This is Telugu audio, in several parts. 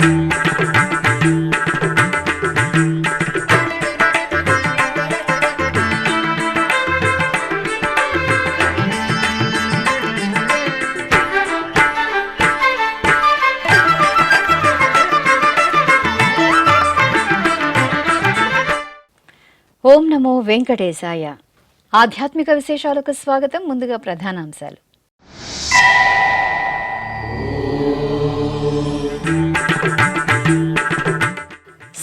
ఓం నమో వెంకటేశాయ. ఆధ్యాత్మిక విశేషాలకు స్వాగతం. ముందుగా ప్రధానాంశాలు.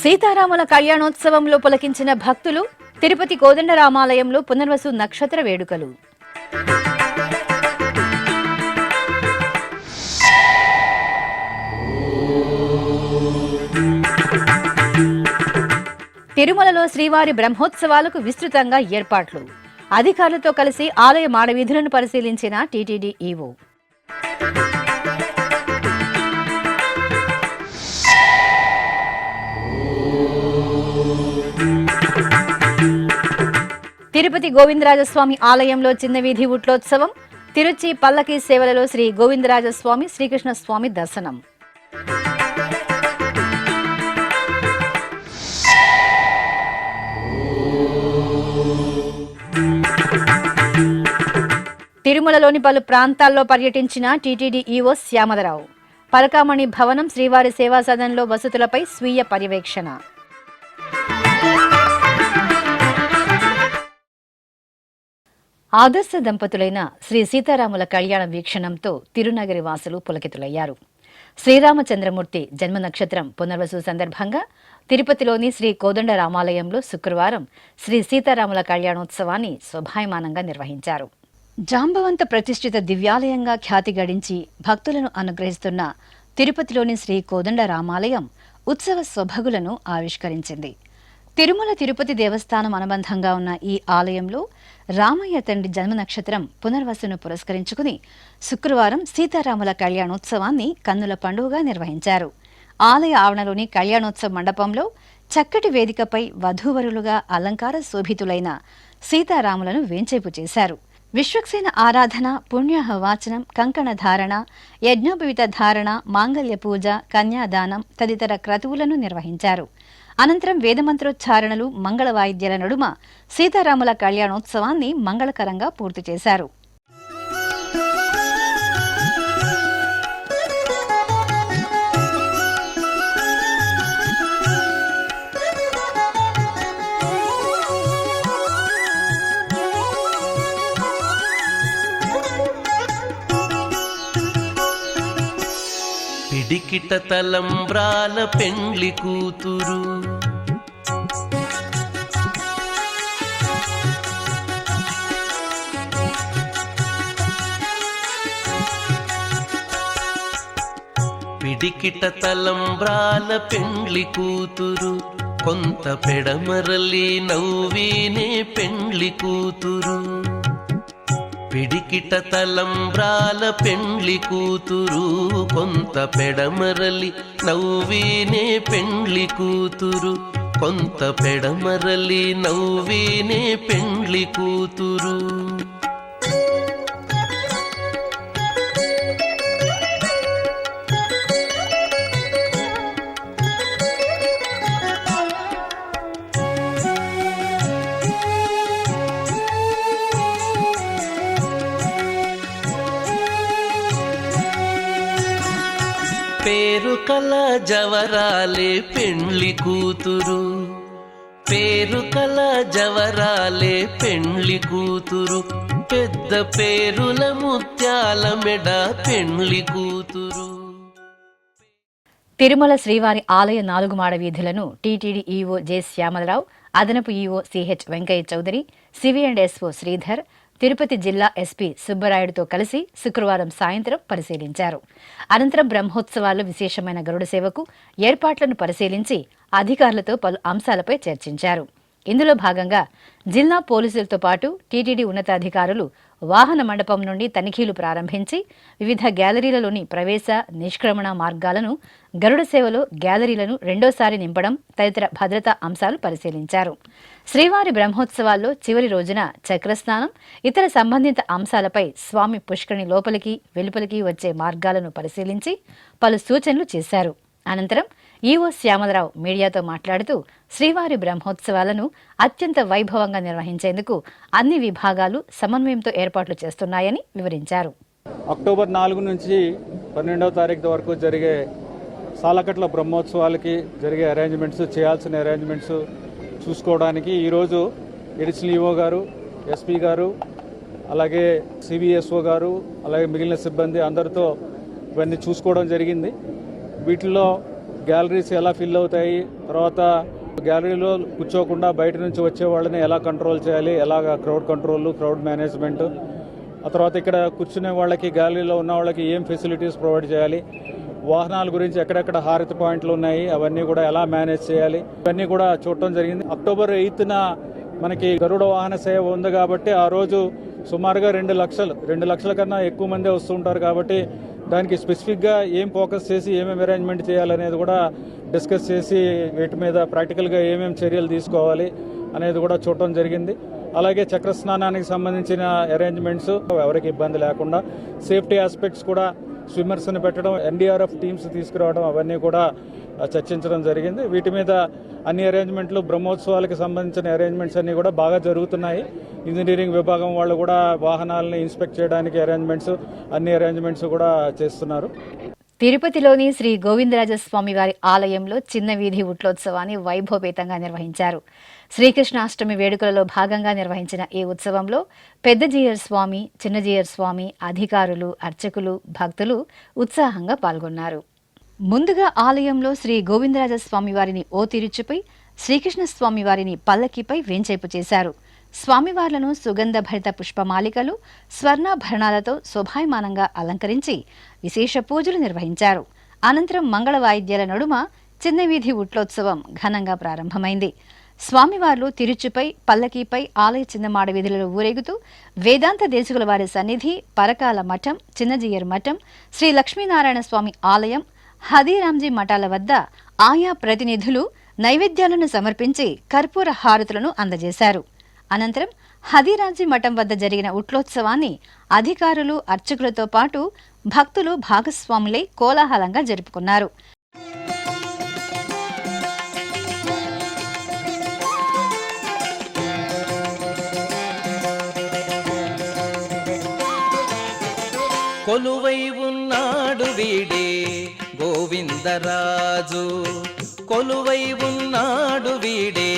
సీతారాముల కళ్యాణోత్సవంలో పులకించిన భక్తులు. తిరుపతి కోదండరామాలయంలో పునర్వసు నక్షత్ర వేడుకలు. తిరుమలలో శ్రీవారి బ్రహ్మోత్సవాలకు విస్తృతంగా ఏర్పాట్లు. అధికారులతో కలిసి ఆలయ మాడవీధులను పరిశీలించిన టీటీడీ ఈవో. తిరుపతి గోవిందరాజస్వామి ఆలయంలో చిన్న వీధి ఉట్లోత్సవం. తిరుచి పల్లకి సేవలలో శ్రీ గోవిందరాజస్వామి శ్రీకృష్ణస్వామి దర్శనం. తిరుమలలోని పలు ప్రాంతాల్లో పర్యటించిన టీటీడీ ఈవో శ్యామలరావు. పరకామణి భవనం శ్రీవారి సేవా సదన్లో వసతులపై స్వీయ పర్యవేక్షణ. ఆదర్శ దంపతులైన శ్రీ సీతారాముల కళ్యాణ వీక్షణంతో తిరునగరి వాసులు పులకితులయ్యారు. శ్రీరామచంద్రమూర్తి జన్మ నక్షత్రం పునర్వసు సందర్భంగా తిరుపతిలోని శ్రీ కోదండరామాలయంలో శుక్రవారం శ్రీ సీతారాముల కళ్యాణోత్సవాన్ని శోభాయమానంగా నిర్వహించారు. జాంబవంత ప్రతిష్ఠిత దివ్యాలయంగా ఖ్యాతి గడించి భక్తులను అనుగ్రహిస్తున్న తిరుపతిలోని శ్రీ కోదండరామాలయం ఉత్సవ సొబగులను ఆవిష్కరించింది. తిరుమల తిరుపతి దేవస్థానం అనుబంధంగా ఉన్న ఈ ఆలయంలో రామయ్య తండ్రి జన్మ నక్షత్రం పునర్వసును పురస్కరించుకుని శుక్రవారం సీతారాముల కళ్యాణోత్సవాన్ని కన్నుల పండుగగా నిర్వహించారు. ఆలయ ఆవరణలోని కళ్యాణోత్సవ మండపంలో చక్కటి వేదికపై వధూవరులుగా అలంకార శోభితులైన సీతారాములను వేంచేపు చేశారు. విశ్వక్సేన ఆరాధన, పుణ్యహవాచనం, కంకణ ధారణ, యజ్ఞోపవిత ధారణ, మాంగళ్య పూజ, కన్యాదానం తదితర క్రతువులను నిర్వహించారు. అనంతరం వేదమంత్రోచ్చారణలు, మంగళ వాయిద్యాల నడుమ సీతారాముల కళ్యాణోత్సవాన్ని మంగళకరంగా పూర్తి చేశారు. పిడికిట తలంబ్రాల పెండ్లి కూతురు, పిడికిట తలంబ్రాల పెండ్లి కూతురు, కొంత పెడమరలి నవ్వీనే పెండ్లి కూతురు. పిడికిట తలంబ్రాల పెండ్లి కూతురు, కొంత పెడమరలి నవ్వీనే పెండ్లి కూతురు, కొంత పెడమరలి నవ్వీనే పెండ్లి కూతురు. పేరు కల జవరాలే పెండ్లి కూతురు, పేరు కల జవరాలే పెండ్లి కూతురు, పెద్ద పేరుల ముత్యాల మెడ పెండ్లి కూతురు. తిరుమల శ్రీవారి ఆలయ 4 మాడ వీధులను టీటీడీ ఈవో జె శ్యామలరావు, అదనపు EO CH Venkaiah Chowdary, CV and SO Sridhar, Tirupati జిల్లా ఎస్పీ సుబ్బరాయుడుతో కలిసి శుక్రవారం సాయంత్రం పరిశీలించారు. అనంతరం బ్రహ్మోత్సవాల్లో విశేషమైన గరుడ సేవకు ఏర్పాట్లను పరిశీలించి అధికారులతో పలు అంశాలపై చర్చించారు. ఇందులో భాగంగా జిల్లా పోలీసులతో పాటు టీటీడీ ఉన్నతాధికారులు వాహన మండపం నుండి తనిఖీలు ప్రారంభించి వివిధ గ్యాలరీలలోని ప్రవేశ, నిష్క్రమణ మార్గాలను, గరుడ సేవలో గ్యాలరీలను రెండోసారి నింపడం తదితర భద్రతా అంశాలు పరిశీలించారు. శ్రీవారి బ్రహ్మోత్సవాల్లో చివరి రోజున చక్రస్నానం, ఇతర సంబంధిత అంశాలపై స్వామి పుష్కరిణి లోపలికి వెలుపలికి వచ్చే మార్గాలను పరిశీలించి పలు సూచనలు చేశారు. అనంతరం ఈవో శ్యామలరావు మీడియాతో మాట్లాడుతూ శ్రీవారి బ్రహ్మోత్సవాలను అత్యంత వైభవంగా నిర్వహించేందుకు అన్ని విభాగాలు సమన్వయంతో ఏర్పాట్లు చేస్తున్నాయని వివరించారు. అక్టోబర్ 4 నుంచి 12వ తారీఖు వరకు జరిగే సాలకట్ల బ్రహ్మోత్సవాలకి జరిగే అరేంజ్మెంట్స్, చేయాల్సిన అరేంజ్మెంట్స్ చూసుకోవడానికి ఈరోజు ఎడిషనల్ ఈవో గారు, ఎస్పీ గారు, అలాగే సివిఎస్ఓ గారు, అలాగే మిగిలిన సిబ్బంది అందరితో ఇవన్నీ చూసుకోవడం జరిగింది. వీటిల్లో గ్యాలరీస్ ఎలా ఫిల్ అవుతాయి, తర్వాత గ్యాలరీలో కూర్చోకుండా బయట నుంచి వచ్చే వాళ్ళని ఎలా కంట్రోల్ చేయాలి, ఎలాగ క్రౌడ్ కంట్రోల్, క్రౌడ్ మేనేజ్మెంట్, ఆ తర్వాత ఇక్కడ కూర్చునే వాళ్ళకి, గ్యాలరీలో ఉన్న వాళ్ళకి ఏం ఫెసిలిటీస్ ప్రొవైడ్ చేయాలి, వాహనాల గురించి ఎక్కడెక్కడ హారతి పాయింట్లు ఉన్నాయి అవన్నీ కూడా ఎలా మేనేజ్ చేయాలి, ఇవన్నీ కూడా చూడటం జరిగింది. అక్టోబర్ 8న మనకి గరుడ వాహన సేవ ఉంది కాబట్టి ఆ రోజు సుమారుగా 2 లక్షల కన్నా ఎక్కువ మంది వస్తుంటారు కాబట్టి దానికి స్పెసిఫిక్గా ఏం ఫోకస్ చేసి ఏమేమి అరేంజ్మెంట్ చేయాలనేది కూడా డిస్కస్ చేసి వీటి మీద ప్రాక్టికల్గా ఏమేమి చర్యలు తీసుకోవాలి అనేది కూడా చూడటం జరిగింది. అలాగే చక్ర స్నానానికి సంబంధించిన అరేంజ్మెంట్స్ ఎవరికి ఇబ్బంది లేకుండా, సేఫ్టీ ఆస్పెక్ట్స్ కూడా స్విమ్మర్స్ని పెట్టడం, ఎన్డీఆర్ఎఫ్ టీమ్స్ తీసుకురావడం అవన్నీ కూడా చర్చించడం జరిగింది. వీటి మీద అన్ని అరేంజ్మెంట్లు, బ్రహ్మోత్సవాలకు సంబంధించిన అరేంజ్మెంట్స్ అన్నీ కూడా బాగా జరుగుతున్నాయి. ఇంజనీరింగ్ విభాగం వాళ్ళు కూడా వాహనాలను ఇన్స్పెక్ట్ చేయడానికి అన్ని అరేంజ్మెంట్స్ కూడా చేస్తున్నారు. తిరుపతిలోని శ్రీ గోవిందరాజస్వామి వారి ఆలయంలో చిన్న వీధి ఉట్లోత్సవాన్ని వైభవపేతంగా నిర్వహించారు. శ్రీకృష్ణాష్టమి వేడుకలలో భాగంగా నిర్వహించిన ఈ ఉత్సవంలో పెద్ద జీయర్ స్వామి, చిన్న జీయర్ స్వామి, అధికారులు, అర్చకులు, భక్తులు ఉత్సాహంగా పాల్గొన్నారు. ముందుగా ఆలయంలో శ్రీ గోవిందరాజస్వామి వారిని ఓ తిరుచుపై, శ్రీకృష్ణస్వామి వారిని పల్లకిపై వేంచేపు చేశారు. స్వామివార్లను సుగంధ భరిత పుష్పమాలికలు, స్వర్ణాభరణాలతో శోభాయమానంగా అలంకరించి విశేష పూజలు నిర్వహించారు. అనంతరం మంగళ వాయిద్యాల నడుమ చిన్న వీధి ఉట్లోత్సవం ఘనంగా ప్రారంభమైంది. స్వామివార్లు తిరుచుపై, పల్లకీపై ఆలయ చిన్నమాడ వీధులలో ఊరేగుతూ వేదాంత దేశకుల వారి సన్నిధి, పరకాల మఠం, చిన్నజీయర్ మఠం, శ్రీ లక్ష్మీనారాయణ స్వామి ఆలయం, హదీరాంజీ మఠాల వద్ద ఆయా ప్రతినిధులు నైవేద్యాలను సమర్పించి కర్పూర హారతులను అందజేశారు. అనంతరం హదీరాంజీ మఠం వద్ద జరిగిన ఉట్లోత్సవాన్ని అధికారులు, అర్చకులతో పాటు భక్తులు భాగస్వాములై కోలాహలంగా జరుపుకున్నారు. కొలువై ఉన్నాడు వీడే గోవిందరాజు, కొలువై ఉన్నాడు వీడే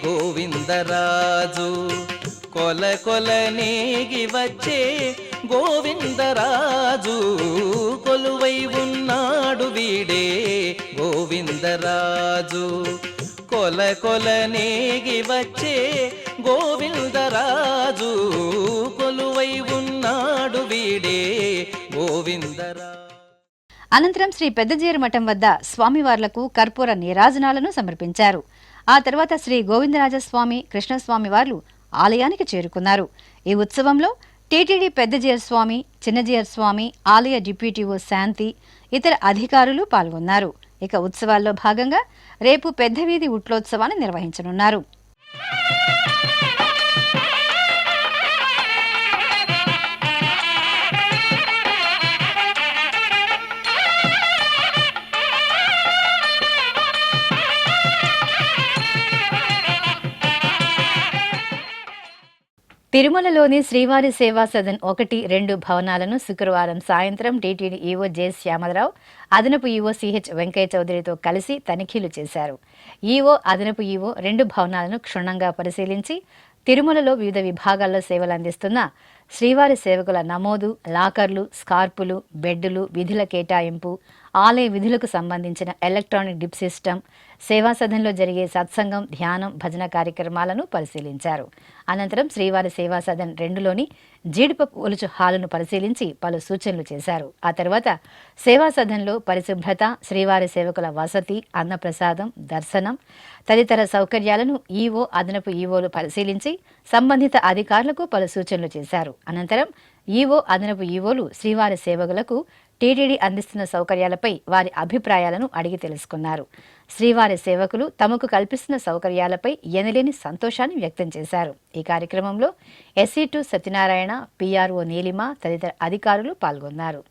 గోవిందరాజు, కొల కొల నేగి వచ్చే గోవిందరాజు, కొలువై ఉన్నాడు వీడే గోవిందరాజు, కొల కొల నేగి వచ్చే గోవిందరాజు, కొలువై ఉన్నాడు వీడే గోవిందరాజు. అనంతరం శ్రీ పెద్దజీయర్ మఠం వద్ద స్వామివార్లకు కర్పూర నీరాజనాలను సమర్పించారు. ఆ తర్వాత శ్రీ గోవిందరాజస్వామి, కృష్ణస్వామి వార్లు ఆలయానికి చేరుకున్నారు. ఈ ఉత్సవంలో టీటీడీ పెద్దజీయర్ స్వామి, చిన్నజీయర్ స్వామి, ఆలయ డిప్యూటీఓ శాంతి, ఇతర అధికారులు పాల్గొన్నారు. ఇక ఉత్సవాల్లో భాగంగా రేపు పెద్ద వీధి ఉట్లోత్సవాన్ని నిర్వహించనున్నారు. తిరుమలలోని శ్రీవారి సేవా సదన్ 1, 2 భవనాలను శుక్రవారం సాయంత్రం టీటీడీ ఈవో జె శ్యామలరావు, అదనపు ఈవో సిహెచ్ వెంకయ్య చౌదరితో కలిసి తనిఖీలు చేశారు. ఈవో, అదనపు ఈవో 2 భవనాలను క్షుణ్ణంగా పరిశీలించి తిరుమలలో వివిధ విభాగాల్లో సేవలు అందిస్తున్న శ్రీవారి సేవకుల నమోదు, లాకర్లు, స్కార్పులు, బెడ్డులు, విధుల కేటాయింపు, ఆలయ విధులకు సంబంధించిన ఎలక్ట్రానిక్ డిప్ సిస్టమ్, సేవా సదన్లో జరిగే సత్సంగం, ధ్యానం, భజన కార్యక్రమాలను పరిశీలించారు. అనంతరం శ్రీవారి సేవా సదన్ 2లోని జీడిపప్పు ఒలుచు హాలును పరిశీలించి పలు సూచనలు చేశారు. ఆ తర్వాత సేవా సదన్లో పరిశుభ్రత, శ్రీవారి సేవకుల వసతి, అన్నప్రసాదం, దర్శనం తదితర సౌకర్యాలను ఈవో, అదనపు ఈవోలు పరిశీలించి సంబంధిత అధికారులకు పలు సూచనలు చేశారు. అనంతరం ఈవో, అదనపు ఈవోలు శ్రీవారి సేవకులకు టీటీడీ అందిస్తున్న సౌకర్యాలపై వారి అభిప్రాయాలను అడిగి తెలుసుకున్నారు. శ్రీవారి సేవకులు తమకు కల్పిస్తున్న సౌకర్యాలపై ఎనలేని సంతోషాన్ని వ్యక్తం చేశారు. ఈ కార్యక్రమంలో SC2 సత్యనారాయణ, PRO నీలిమ తదితర అధికారులు పాల్గొన్నారు.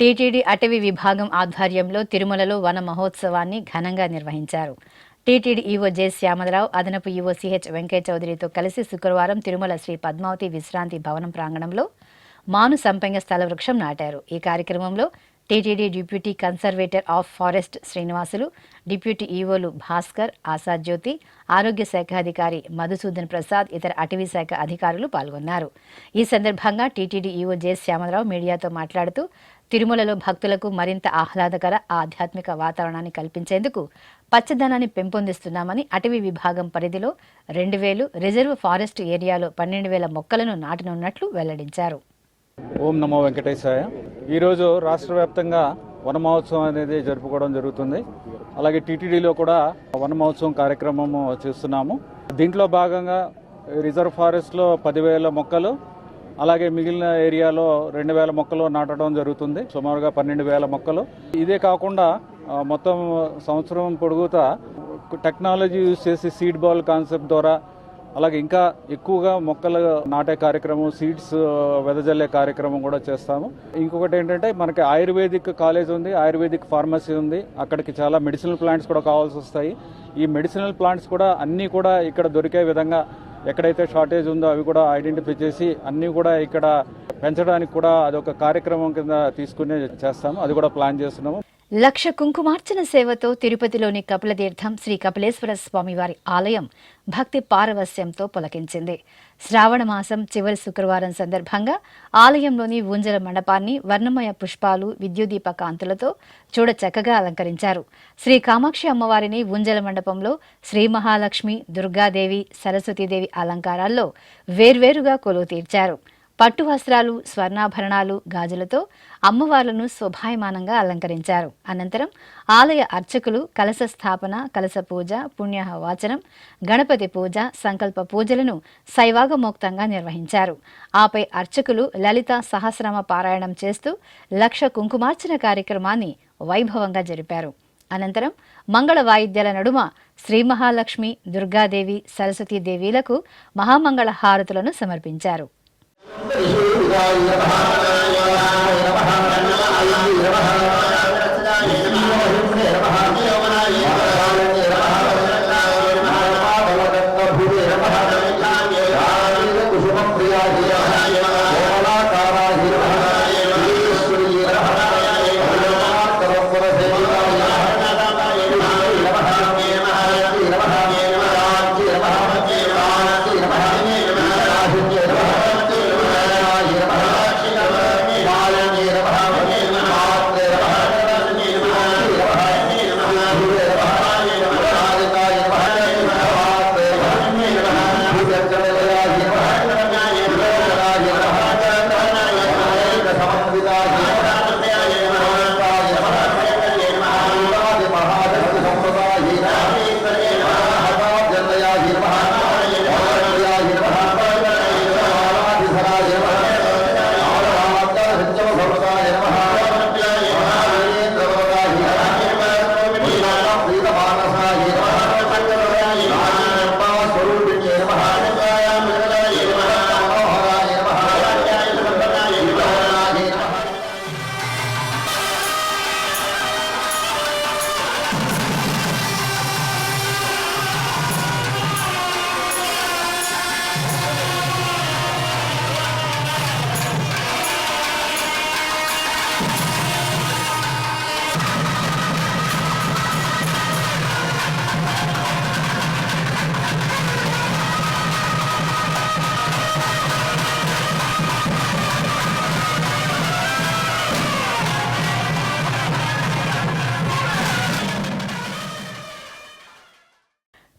టీటీడీ అటవీ విభాగం ఆధ్వర్యంలో తిరుమలలో వన మహోత్సవాన్ని ఘనంగా నిర్వహించారు. టీటీడీ ఈవో జె శ్యామలరావు, అదనపు ఈవో సిహెచ్ వెంకయ్య చౌదరితో కలిసి శుక్రవారం తిరుమల శ్రీ పద్మావతి విశ్రాంతి భవనం ప్రాంగణంలో మాను సంపెంగ స్థల వృక్షం నాటారు. ఈ కార్యక్రమంలో TTD deputy conservator of forest Srinivasulu, deputy ఈవోలు భాస్కర్, ఆశాజ్యోతి, ఆరోగ్య శాఖ అధికారి మధుసూదన్ ప్రసాద్, ఇతర అటవీ శాఖ అధికారులు పాల్గొన్నారు. ఈ సందర్భంగా టీటీడీ ఈవో జె శ్యామలరావు మీడియాతో మాట్లాడుతూ తిరుమలలో భక్తులకు మరింత ఆహ్లాదకర ఆధ్యాత్మిక వాతావరణాన్ని కల్పించేందుకు పచ్చదనాన్ని పెంపొందిస్తున్నామని, అటవీ విభాగం పరిధిలో 2000 రిజర్వ్ ఫారెస్ట్ ఏరియాలో 12,000 మొక్కలను నాటనున్నట్లు వెల్లడించారు. ఓం నమో వెంకటేశాయ. ఈరోజు రాష్ట్ర వ్యాప్తంగా వన మహోత్సవం అనేది జరుపుకోవడం జరుగుతుంది. అలాగే టీటీడీలో కూడా వన మహోత్సవం కార్యక్రమం చేస్తున్నాము. దీంట్లో భాగంగా రిజర్వ్ ఫారెస్ట్లో 10,000 మొక్కలు, అలాగే మిగిలిన ఏరియాలో 2,000 మొక్కలు నాటడం జరుగుతుంది. సుమారుగా 12,000 మొక్కలు. ఇదే కాకుండా మొత్తం సంవత్సరం పొడుగుతా టెక్నాలజీ యూజ్ చేసి సీడ్ బాల్ కాన్సెప్ట్ ద్వారా అలాగే ఇంకా ఎక్కువగా మొక్కలు నాటే కార్యక్రమం, సీడ్స్ వెదజల్లే కార్యక్రమం కూడా చేస్తాము. ఇంకొకటి ఏంటంటే మనకి ఆయుర్వేదిక్ కాలేజ్ ఉంది, ఆయుర్వేదిక్ ఫార్మసీ ఉంది. అక్కడికి చాలా మెడిసినల్ ప్లాంట్స్ కూడా కావాల్సి వస్తాయి. ఈ మెడిసినల్ ప్లాంట్స్ కూడా అన్నీ కూడా ఇక్కడ దొరికే విధంగా ఎక్కడైతే షార్టేజ్ ఉందో అవి కూడా ఐడెంటిఫై చేసి అన్నీ కూడా ఇక్కడ పెంచడానికి కూడా అదొక కార్యక్రమం కింద తీసుకుని చేస్తాము. అది కూడా ప్లాన్ చేస్తున్నాము. లక్ష కుంకుమార్చన సేవతో తిరుపతిలోని కపిలతీర్థం శ్రీ కపిలేశ్వర స్వామివారి ఆలయం భక్తి పారవస్యంతో పులకించింది. శ్రావణ మాసం చివరి శుక్రవారం సందర్భంగా ఆలయంలోని ఊంజల మండపాన్ని వర్ణమయ పుష్పాలు, విద్యుదీప కాంతులతో చూడ చక్కగా అలంకరించారు. శ్రీ కామాక్షి అమ్మవారిని ఊంజల మండపంలో శ్రీ మహాలక్ష్మి, దుర్గాదేవి, సరస్వతీదేవి అలంకారాల్లో వేర్వేరుగా కొలువు తీర్చారు. పట్టు వస్త్రాలు, స్వర్ణాభరణాలు, గాజులతో అమ్మవార్లను శోభాయమానంగా అలంకరించారు. అనంతరం ఆలయ అర్చకులు కలశ స్థాపన, కలశ పూజ, పుణ్యవాచనం, గణపతి పూజ, సంకల్ప పూజలను శైవాగమోక్తంగా నిర్వహించారు. ఆపై అర్చకులు లలిత సహస్రనామ పారాయణం చేస్తూ లక్ష కుంకుమార్చన కార్యక్రమాన్ని వైభవంగా జరిపారు. అనంతరం మంగళ వాయిద్యాల నడుమ శ్రీ మహాలక్ష్మి, దుర్గాదేవి, సరస్వతీదేవీలకు మహామంగళ హారతులను సమర్పించారు.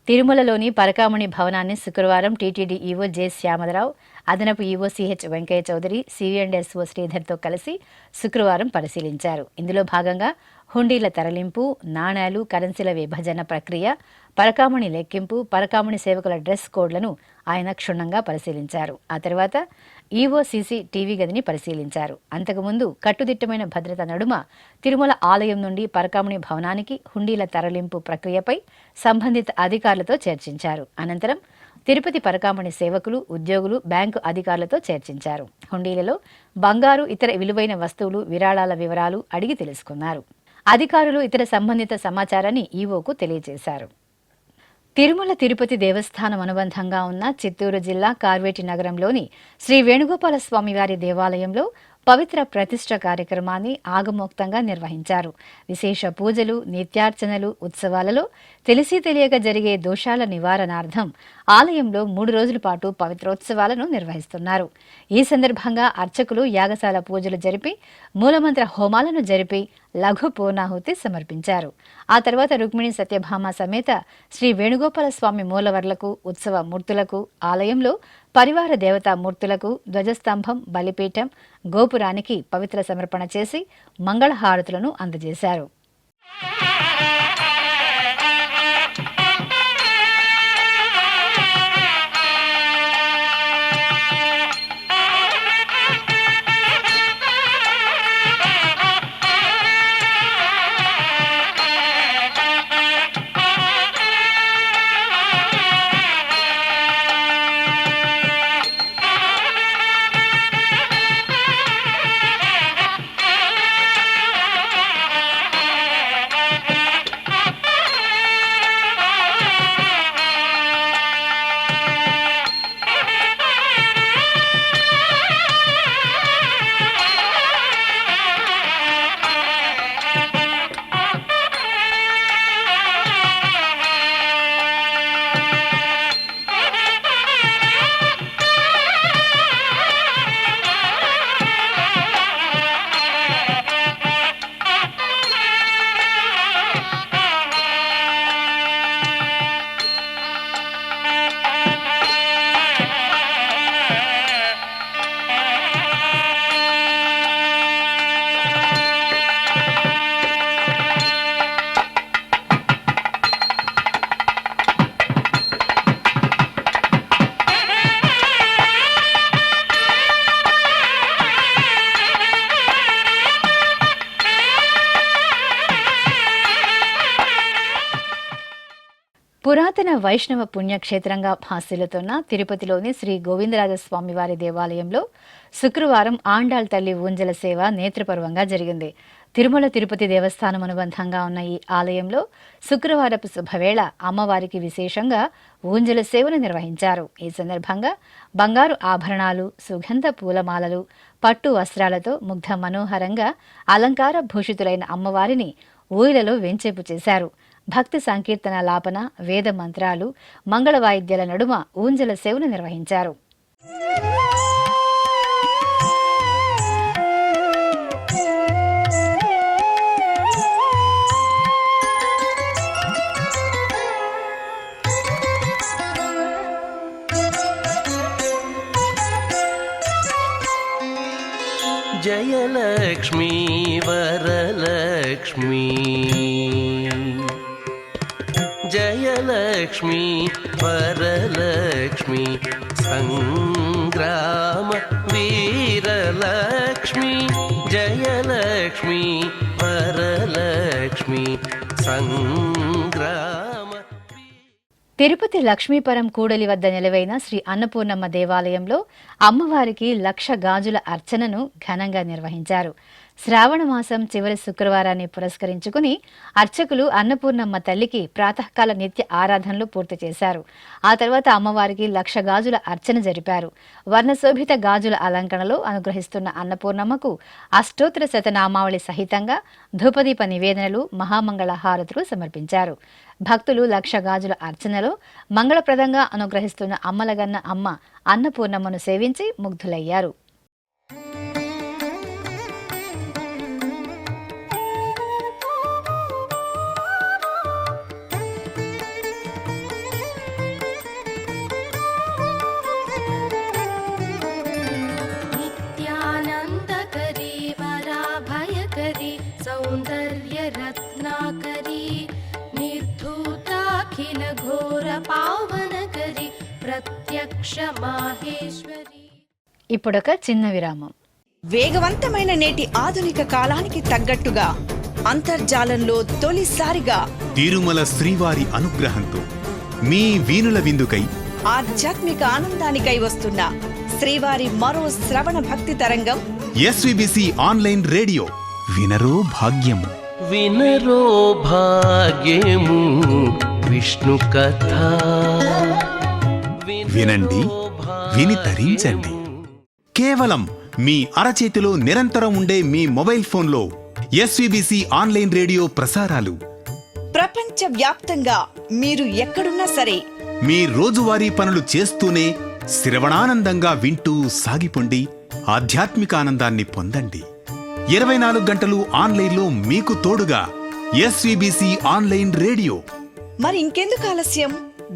తిరుమలలోని పరకామణి భవనాన్ని శుక్రవారం టీటీడీ ఈవో జె శ్యామలరావు, అదనపు EO CH Venkaiah Chowdary, CV and SO శ్రీధర్తో కలిసి శుక్రవారం పరిశీలించారు. ఇందులో భాగంగా హుండీల తరలింపు, నాణేలు, కరెన్సీల విభజన ప్రక్రియ, పరకామణి లెక్కింపు, పరకామణి సేవకుల డ్రెస్ కోడ్లను ఆయన క్షుణ్ణంగా పరిశీలించారు. ఆ తర్వాత ఈవో సీసీటీవీ గదిని పరిశీలించారు. అంతకుముందు కట్టుదిట్టమైన భద్రత నడుమ తిరుమల ఆలయం నుండి పరకామణి భవనానికి హుండీల తరలింపు ప్రక్రియపై సంబంధిత అధికారులతో చర్చించారు. అనంతరం తిరుపతి పరకామణి సేవకులు, ఉద్యోగులు, బ్యాంకు అధికారులతో చర్చించారు. హుండీలలో బంగారు, ఇతర విలువైన వస్తువులు, విరాళాల వివరాలు అడిగి తెలుసుకున్నారు. అధికారులు ఇతర సంబంధిత సమాచారాన్ని ఈవోకు తెలియజేశారు. తిరుమల తిరుపతి దేవస్థానం అనుబంధంగా ఉన్న చిత్తూరు జిల్లా కార్వేటి నగరంలోని శ్రీ వేణుగోపాల స్వామివారి దేవాలయంలో పవిత్ర ప్రతిష్ఠ కార్యక్రమాన్ని ఆగమోక్తంగా నిర్వహించారు. విశేష పూజలు, నిత్యార్చనలు, ఉత్సవాలలో తెలిసి తెలియక జరిగే దోషాల నివారణార్థం ఆలయంలో 3 రోజుల పాటు పవిత్రోత్సవాలను నిర్వహిస్తున్నారు. ఈ సందర్భంగా అర్చకులు యాగశాల పూజలు జరిపి, మూలమంత్ర హోమాలను జరిపి లఘు పూర్ణాహుతి సమర్పించారు. ఆ తర్వాత రుక్మిణి సత్యభామ సమేత శ్రీ వేణుగోపాల స్వామి మూలవర్లకు, ఉత్సవ మూర్తులకు, ఆలయంలో పరివార దేవతా మూర్తులకు ధ్వజస్తంభం, బలిపీఠం, గోపురానికి పవిత్ర సమర్పణ చేసి మంగళహారతులను అందజేశారు. పురాతన వైష్ణవ పుణ్యక్షేత్రంగా భాసిల్లుతున్న తిరుపతిలోని శ్రీ గోవిందరాజస్వామి వారి దేవాలయంలో శుక్రవారం ఆండాళ్ తల్లి ఊంజల సేవ నేత్రపర్వంగా జరిగింది. తిరుమల తిరుపతి దేవస్థానం అనుబంధంగా ఉన్న ఈ ఆలయంలో శుక్రవారపు శుభవేళ అమ్మవారికి విశేషంగా ఊంజల సేవను నిర్వహించారు. ఈ సందర్భంగా బంగారు ఆభరణాలు, సుగంధ పూలమాలలు, పట్టు వస్త్రాలతో ముగ్ధ మనోహరంగా అలంకార భూషితులైన అమ్మవారిని ఊయలలో వెంచేపు చేశారు. భక్తి సంకీర్తన లాపన, వేద మంత్రాలు, మంగళ వాయిద్యాల నడుమ ఊంజల సేవను నిర్వహించారు. జయలక్ష్మీ వరలక్ష్మీ, జయలక్ష్మీ వరలక్ష్మీ, సంగ్రామ వీరలక్ష్మీ, జయలక్ష్మీ వరలక్ష్మీ, సంగ్రామ. తిరుపతి లక్ష్మీపురం కూడలి వద్ద నిలవైన శ్రీ అన్నపూర్ణమ్మ దేవాలయంలో అమ్మవారికి 1,00,000 గాజుల అర్చనను ఘనంగా నిర్వహించారు. శ్రావణ మాసం చివరి శుక్రవారాన్ని పురస్కరించుకుని అర్చకులు అన్నపూర్ణమ్మ తల్లికి ప్రాతకాల నిత్య ఆరాధనలు పూర్తి చేశారు. ఆ తర్వాత అమ్మవారికి 1,00,000 గాజుల అర్చన జరిపారు. వర్ణశోభిత గాజుల అలంకరణలో అనుగ్రహిస్తున్న అన్నపూర్ణమ్మకు అష్టోత్తర శతనామావళి సహితంగా ధూపదీప నివేదనలు, మహామంగళ హారతులు సమర్పించారు. భక్తులు 1,00,000 గాజుల అర్చనలో మంగళప్రదంగా అనుగ్రహిస్తున్న అమ్మలగన్న అమ్మ అన్నపూర్ణమ్మను సేవించి ముగ్ధులయ్యారు. నిత్యానందకరీ వరాభయకరీ సౌందర్యరత్నాకరీ నిర్ధూతాఖిల ఘోర పావనకరీ ప్రత్యక్ష మాహేశ్వరి. ఇప్పుడొక చిన్న విరామం. వేగవంతమైన నేటి ఆధునిక కాలానికి తగ్గట్టుగా అంతర్జాలంలో తొలిసారిగా తిరుమల శ్రీవారి అనుగ్రహంతో మీ వీణుల విందుకై ఆధ్యాత్మిక ఆనందానికై వస్తున్న శ్రీవారి మరో శ్రవణ భక్తి తరంగం ఎస్విబిసి ఆన్లైన్ రేడియో వినరో భాగ్యము. వినరో భాగ్యము విష్ణు కథ. వినండి, విని తరించండి. కేవలం మీ అరచేతిలో నిరంతరం ఉండే మీ మొబైల్ ఫోన్లో ఎస్విబిసి ఆన్లైన్ రేడియో ప్రసారాలు ప్రపంచ వ్యాప్తంగా మీరు ఎక్కడున్నా సరే మీ రోజువారీ పనులు చేస్తూనే శ్రవణానందంగా వింటూ సాగిపోండి, ఆధ్యాత్మిక ఆనందాన్ని పొందండి. 24 గంటలు ఆన్లైన్లో మీకు తోడుగా ఎస్విబిసి ఆన్లైన్ రేడియో. మరి ఇంకెందుకు ఆలస్యం?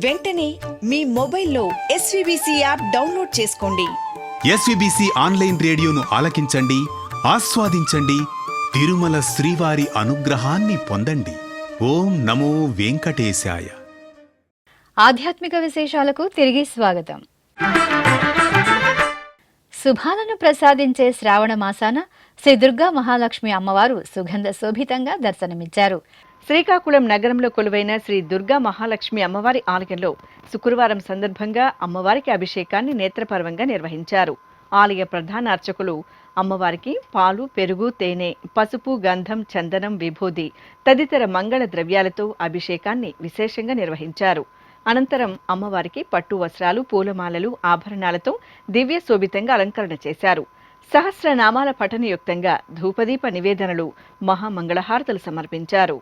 వెంటనే మీ మొబైల్లో ఎస్విబిసి యాప్ డౌన్లోడ్ చేసుకోండి. ఎస్విబిసి ఆన్లైన్ రేడియోను ఆలకించండి, ఆస్వాదించండి, తిరుమల శ్రీవారి అనుగ్రహాన్ని పొందండి. ఓం నమో వెంకటేశాయ. ఆధ్యాత్మిక విశేషాలకు తిరిగి స్వాగతం. శుభాలను ప్రసాదించే శ్రావణ మాసాన శ్రీ దుర్గా మహాలక్ష్మి అమ్మవారు సుగంధ శోభితంగా దర్శనమిచ్చారు. శ్రీకాకుళం నగరంలో కొలువైన శ్రీ దుర్గా మహాలక్ష్మి అమ్మవారి ఆలయంలో శుక్రవారం సందర్భంగా అమ్మవారికి అభిషేకాన్ని నేత్రపర్వంగా నిర్వహించారు. ఆలయ ప్రధాన అర్చకులు అమ్మవారికి పాలు, పెరుగు, తేనె, పసుపు, గంధం, చందనం, విభూది తదితర మంగళ ద్రవ్యాలతో అభిషేకాన్ని విశేషంగా నిర్వహించారు. అనంతరం అమ్మవారికి పట్టు వస్త్రాలు, పూలమాలలు, ఆభరణాలతో దివ్య శోభితంగా అలంకరణ చేశారు. సహస్రనామాల పఠనయుక్తంగా ధూపదీప నివేదనలు, మహామంగళహారతులు సమర్పించారు.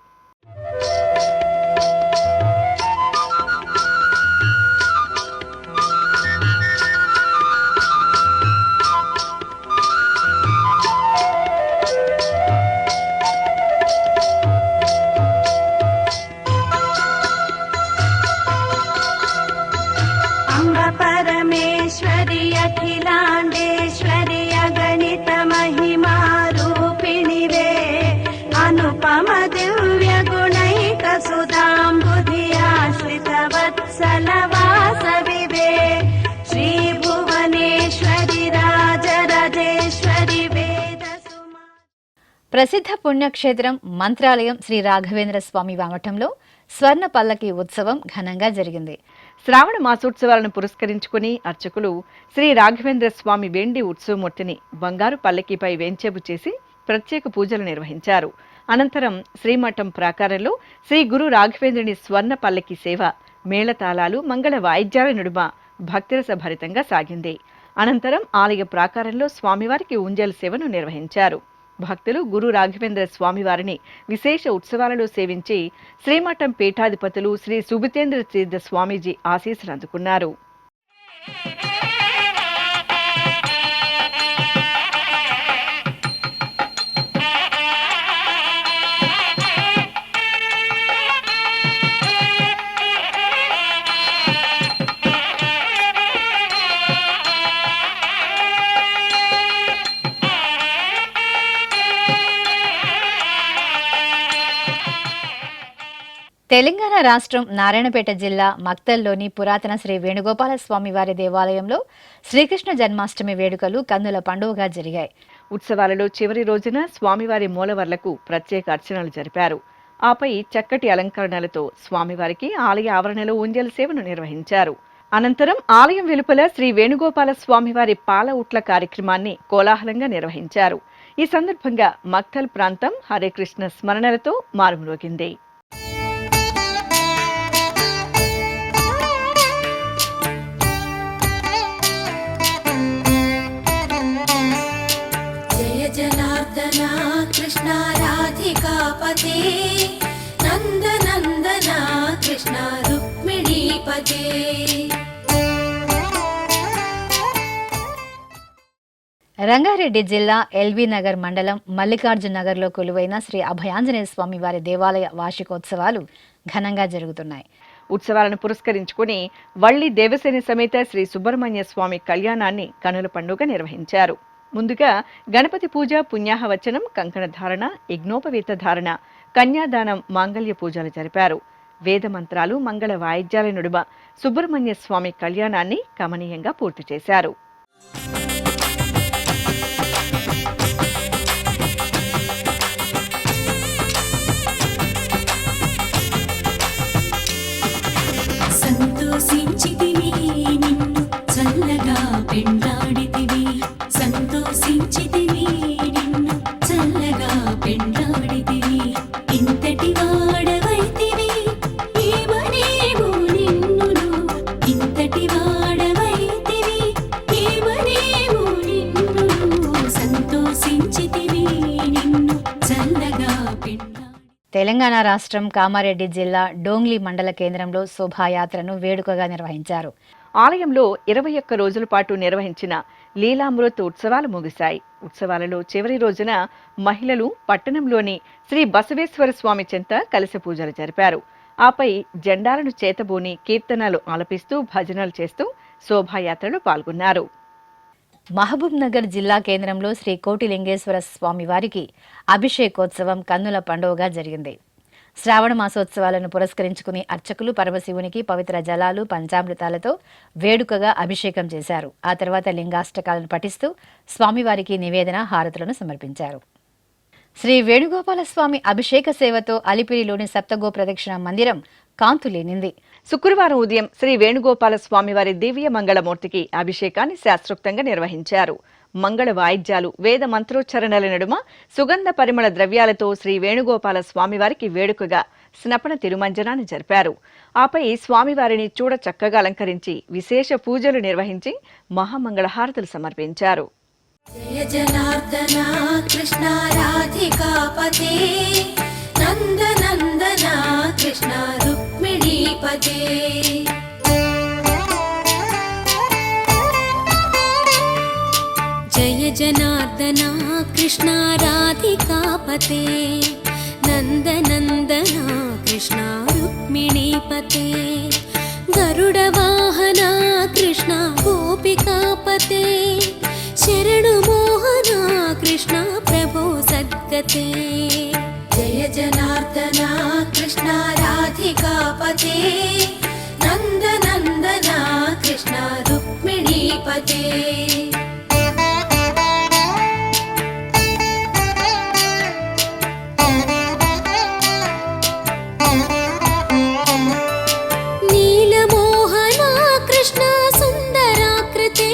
परमेश्वरि अखिलाण्डेश्वरि अगणित महिमा रूपिणि रे अनुपम दिव्य गुणैक सुधाम्बुधियाश्रित वत्सल वासवि वे श्री भुवनेश्वरि राजराजेश्वरि वेद सुमा. ప్రసిద్ధ పుణ్యక్షేత్రం మంత్రాలయం శ్రీ రాఘవేంద్ర స్వామి వామఠంలో స్వర్ణ పల్లకి ఉత్సవం ఘనంగా జరిగింది. శ్రావణ మాసోత్సవాలను పురస్కరించుకుని అర్చకులు శ్రీ రాఘవేంద్ర స్వామి వెండి ఉత్సవమూర్తిని బంగారు పల్లకీపై వేంచేపు చేసి ప్రత్యేక పూజలు నిర్వహించారు. అనంతరం శ్రీమఠం ప్రాకారంలో శ్రీ గురు రాఘవేంద్రుని స్వర్ణ పల్లకి సేవ మేళతాళాలు, మంగళ వాయిద్యాల నడుమ భక్తిరస భరితంగా సాగింది. అనంతరం ఆలయ ప్రాకారంలో స్వామివారికి ఊంజల్ సేవను నిర్వహించారు. భక్తులు గురు రాఘవేంద్ర స్వామివారిని విశేష ఉత్సవాలలో సేవించి శ్రీమఠం పీఠాధిపతులు శ్రీ సుబితేంద్ర తీర్థ స్వామీజీ ఆశీస్సులు అందుకున్నారు. తెలంగాణ రాష్ట్రం నారాయణపేట జిల్లా మక్తల్లోని పురాతన శ్రీ వేణుగోపాల స్వామివారి దేవాలయంలో శ్రీకృష్ణ జన్మాష్టమి వేడుకలు కన్నుల పండుగగా జరిగాయి. ఉత్సవాలలో చివరి రోజున స్వామివారి మూలవర్లకు ప్రత్యేక అర్చనలు జరిపారు. ఆపై చక్కటి అలంకరణలతో స్వామివారికి ఆలయ ఆవరణలో ఊంజల్ సేవను నిర్వహించారు. అనంతరం ఆలయం వెలుపల శ్రీ వేణుగోపాల స్వామివారి పాల ఉట్ల కార్యక్రమాన్ని కోలాహలంగా నిర్వహించారు. ఈ సందర్భంగా మక్తల్ ప్రాంతం హరే కృష్ణ స్మరణలతో మారుమ్రోగింది. कृष्ण राधिकापते नन्दनन्दना कृष्ण रुक्मिणीपते. రంగారెడ్డి జిల్లా ఎల్బీ నగర్ మండలం మల్లికార్జున నగర్లో కొలువైన శ్రీ అభయాంజనేయ స్వామి వారి దేవాలయ వార్షికోత్సవాలు ఘనంగా జరుగుతున్నాయి. ఉత్సవాలను పురస్కరించుకుని వల్లి దేవసేన సమేత శ్రీ సుబ్రహ్మణ్య స్వామి కళ్యాణాన్ని కనుల పండుగ నిర్వహించారు. ముందుగా గణపతి పూజ, పుణ్యాహవచనం, కంకణ ధారణ, యజ్ఞోపవీత ధారణ, కన్యాదానం, మాంగళ్య పూజలు జరిపారు. వేద మంత్రాలు, మంగళ వాయిద్యాల నడుమ సుబ్రహ్మణ్య స్వామి కళ్యాణాన్ని కమనీయంగా పూర్తి చేశారు. సంతోషించితిమి వాడవైతివి ఏమనేమో నిన్నును ఇంతటి వాడవైతివి ఏమనేమో నిన్నును సంతోషించితివి నిన్ను చల్లగా పిండా. తెలంగాణ రాష్ట్రం కామారెడ్డి జిల్లా డోంగ్లీ మండల కేంద్రంలో శోభాయాత్రను వేడుకగా నిర్వహించారు. ఆలయంలో 21 రోజుల పాటు నిర్వహించిన లీలామృత్ ఉత్సవాలు ముగిశాయి. ఉత్సవాలలో చివరి రోజున మహిళలు పట్టణంలోని శ్రీ బసవేశ్వర స్వామి చెంత కలశ పూజలు జరిపారు. ఆపై జెండాలను చేతబూని కీర్తనలు ఆలపిస్తూ భజనలు చేస్తూ శోభాయాత్రలో పాల్గొన్నారు. మహబూబ్ నగర్ జిల్లా కేంద్రంలో శ్రీ కోటిలింగేశ్వర స్వామి వారికి అభిషేకోత్సవం కన్నుల పండుగగా జరిగింది. శ్రావణ మాసోత్సవాలను పురస్కరించుకుని అర్చకులు పరమశివునికి పవిత్ర జలాలు పంచామృతాలతో వేడుకగా అభిషేకం చేశారు. ఆ తర్వాత లింగాష్టకాలను పఠిస్తూ స్వామివారికి నివేదన హారతులను సమర్పించారు. శ్రీ వేణుగోపాల స్వామి అభిషేక సేవతో అలిపిరిలోని సప్తగో ప్రదక్షిణ మందిరం కాంతులేనింది. శుక్రవారం ఉదయం శ్రీ వేణుగోపాల స్వామివారి దివ్య మంగళమూర్తికి అభిషేకాన్ని శాస్త్రోక్తంగా నిర్వహించారు. మంగళ వాయిద్యాలు, వేద మంత్రోచ్చరణల నడుమ సుగంధ పరిమళ ద్రవ్యాలతో శ్రీ వేణుగోపాల స్వామివారికి వేడుకగా స్నపన తిరుమంజనాన్ని జరిపారు. ఆపై స్వామివారిని చూడ చక్కగా అలంకరించి విశేష పూజలు నిర్వహించి మహామంగళహారతులు సమర్పించారు. జయ జనార్దన కృష్ణ రాధికాపతే నందనందన కృష్ణ రుక్మిణీపతే. జయ జనార్దన కృష్ణ రాధికాపతే నందనందన కృష్ణ రుక్మిణీపతే. గరుడ వాహన కృష్ణ గోపికాపతే శరణు మోహన కృష్ణ ప్రభో సద్గతే. జయ జనార్దన కృష్ణ రాధికాపతే నందనందన కృష్ణ రుక్మిణీపతే. నీలమోహన కృష్ణ సుందరాకృతే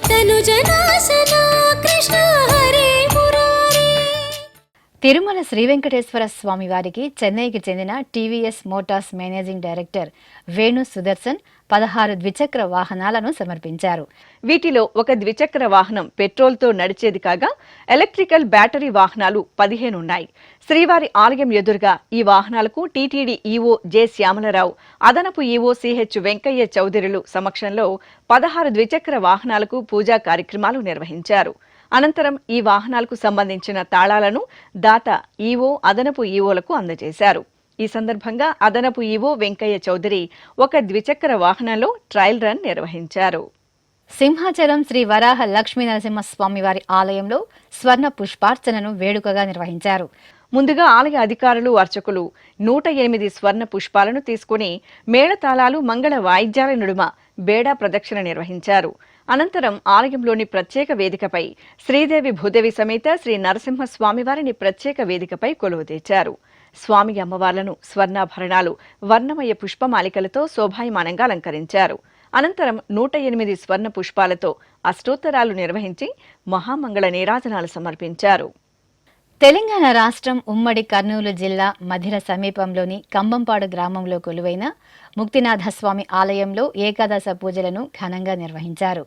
తనుజనాశన కృష్ణ హరే మురారే. తిరుమల శ్రీ వెంకటేశ్వర స్వామి వారికి చెన్నైకి చెందిన TVS Motors managing director Venu Sudarshan 16 ద్విచక్ర వాహనాలను సమర్పించారు. వీటిలో ఒక ద్విచక్ర వాహనం పెట్రోల్తో నడిచేది కాగా ఎలక్ట్రికల్ బ్యాటరీ వాహనాలు 15 ఉన్నాయి. శ్రీవారి ఆలయం ఎదురుగా ఈ వాహనాలకు టీటీడీ ఈవో జె శ్యామలరావు, అదనపు ఈవో సిహెచ్ వెంకయ్య చౌదరులు సమక్షంలో 16 ద్విచక్ర వాహనాలకు పూజా కార్యక్రమాలు నిర్వహించారు. అనంతరం ఈ వాహనాలకు సంబంధించిన తాళాలను దాత ఈవో, అదనపు ఈవోలకు అందజేశారు. ఈ సందర్భంగా అదనపు ఈవో వెంకయ్య చౌదరి ఒక ద్విచక్ర వాహనంలో ట్రయల్ రన్ నిర్వహించారు. సింహాచలం శ్రీ వరాహ లక్ష్మీ నరసింహస్వామి వారి ఆలయంలో స్వర్ణ పుష్పార్చనను వేడుకగా నిర్వహించారు. ముందుగా ఆలయ అధికారులు, అర్చకులు 108 స్వర్ణ పుష్పాలను తీసుకుని మేళతాళాలు, మంగళ వాయిద్యాల నడుమ బేడా ప్రదక్షిణ నిర్వహించారు. అనంతరం ఆలయంలోని ప్రత్యేక వేదికపై శ్రీదేవి భూదేవి సమేత శ్రీ నరసింహస్వామి వారిని ప్రత్యేక వేదికపై కొలువు తెచ్చారు. స్వామి అమ్మవార్లను స్వర్ణాభరణాలు, వర్ణమయ పుష్పమాలికలతో శోభాయమానంగా అలంకరించారు. అనంతరం 108 స్వర్ణ పుష్పాలతో అష్టోత్తరాలు నిర్వహించి మహామంగళ నీరాజనాలు సమర్పించారు. తెలంగాణ రాష్ట్రం ఉమ్మడి కర్నూలు జిల్లా మధిర సమీపంలోని కంబంపాడు గ్రామంలో కొలువైన ముక్తినాథస్వామి ఆలయంలో ఏకాదశ పూజలను ఘనంగా నిర్వహించారు.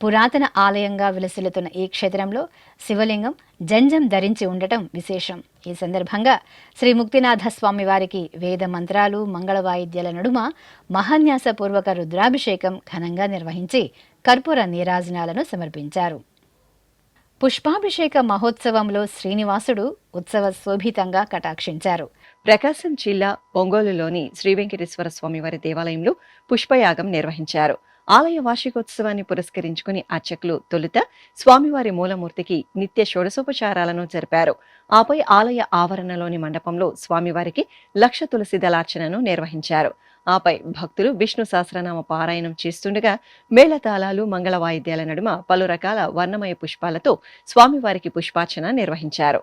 పురాతన ఆలయంగా విలసిల్లుతున్న ఈ క్షేత్రంలో శివలింగం జంజం ధరించి ఉండటం విశేషం. ఈ సందర్భంగా శ్రీ ముక్తినాథస్వామి వారికి వేద మంత్రాలు, మంగళ వాయిద్యాల నడుమ మహాన్యాసపూర్వక రుద్రాభిషేకం ఘనంగా నిర్వహించి కర్పూర నీరాజనాలను సమర్పించారు. పుష్పాభిషేక మహోత్సవంలో శ్రీనివాసుడు ఉత్సవ శోభితంగా కటాక్షించారు. ప్రకాశం జిల్లా ఒంగోలులోని శ్రీ వెంకటేశ్వర స్వామివారి దేవాలయంలో పుష్పయాగం నిర్వహించారు. ఆలయ వార్షికోత్సవాన్ని పురస్కరించుకుని అర్చకులు తొలుత స్వామివారి మూలమూర్తికి నిత్య షోడశోపచారాలను జరిపారు. ఆపై ఆలయ ఆవరణలోని మండపంలో స్వామివారికి 1,00,000 తులసి దళార్చనను నిర్వహించారు. ఆపై భక్తులు విష్ణు సహస్రనామ పారాయణం చేస్తుండగా మేళతాళాలు, మంగళ వాయిద్యాల నడుమ పలు రకాల వర్ణమయ పుష్పాలతో స్వామివారికి పుష్పార్చన నిర్వహించారు.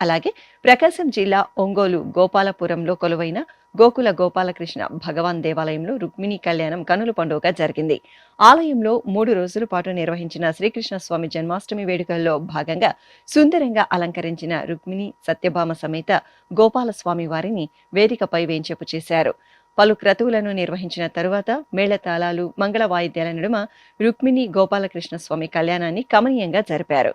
అలాగే ప్రకాశం జిల్లా ఒంగోలు గోపాలపురంలో కొలువైన గోకుల గోపాలకృష్ణ భగవాన్ దేవాలయంలో రుక్మిణీ కళ్యాణం కనుల పండుగ జరిగింది. ఆలయంలో 3 రోజుల పాటు నిర్వహించిన శ్రీకృష్ణ స్వామి జన్మాష్టమి వేడుకల్లో భాగంగా సుందరంగా అలంకరించిన రుక్మిణి సత్యభామ సమేత గోపాలస్వామి వారిని వేదికపై వేంచేపు చేశారు. పలు క్రతువులను నిర్వహించిన తరువాత మేళతాళాలు, మంగళ వాయిద్యాల నడుమ రుక్మిణి గోపాలకృష్ణ స్వామి కళ్యాణాన్ని కమనీయంగా జరిపారు.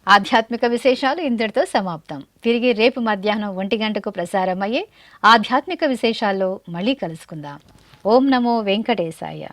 ఆధ్యాత్మిక విశేషాలు ఇంతటితో సమాప్తం. తిరిగి రేపు మధ్యాహ్నం 1 గంటకు ప్రసారమయ్యే ఆధ్యాత్మిక విశేషాల్లో మళ్ళీ కలుసుకుందాం. ఓం నమో వెంకటేశాయ.